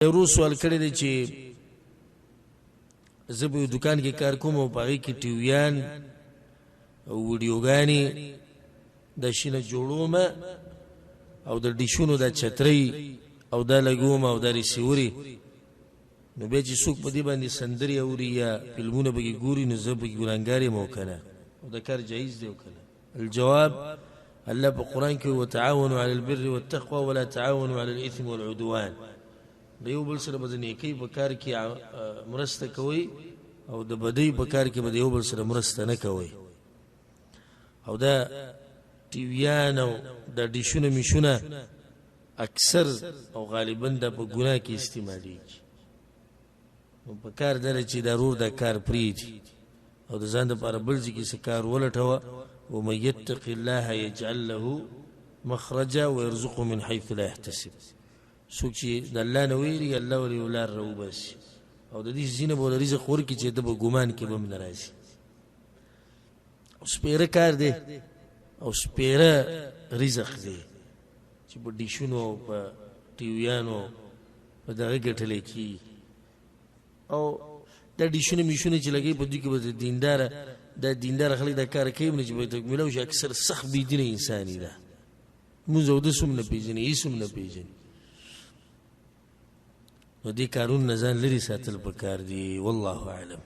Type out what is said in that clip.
ورو سوال کړی دی چې زه په دکان کې کار کوم او په هغې کې ټیویان او ویډیوګانې د شینه جوړوم او د ډیشونو د چترۍ او دا لګوم او دا ریسیوري، نو بیا چې څوک په دې باندې سندرې اوري یا فلمونه پکې ګوري نو زه پکې ګناهګار یم او که نه، او دا کار جایز دی او که نه؟ الجواب، الله په قرآن کې وتعاونوا علی البر والتقوى ولا تعاونوا علی الاثم والعدوان، د یو بل سره به د نیکۍ په کار کې مرسته کوئ او د بدۍ په کار کې به د یو بل سره مرسته نه کوئ. او دا ټیویان او دا ډیشونه میشونه اکثر او غالبا دا په ګناه کې استعمالیږي، نو په کار دا چې دا رور دا کار پرېږدي او د ځان دپاره بل ځای کې څه کار ولټوه. ومن یتق الله یجعل له مخرجا ویرزقه من حیث لا یحتسب، څوک چې د الله نه ویري الله ولې یو لار راوباسي او د دې ځینه به رزق ورکړي چې ده به ګمان کې به هم نه راځي. او سپېره کار دی او سپېره رزق دی چې په ډیشونو او په ټیویانو په دغه ګټلی کېږي. او دا ډیشونه میشونه چې لګوي په دوی کې به دا دینداره خلک دا کار کوي نه چې به تکمیله شي، اکثر سخت بېدینه انساني ده، مونځ اودس هم نه پېژني، هېڅ هم نه پېژني. نو دې کارونو نه ځان لرې ساتل پکار دي. والله اعلم.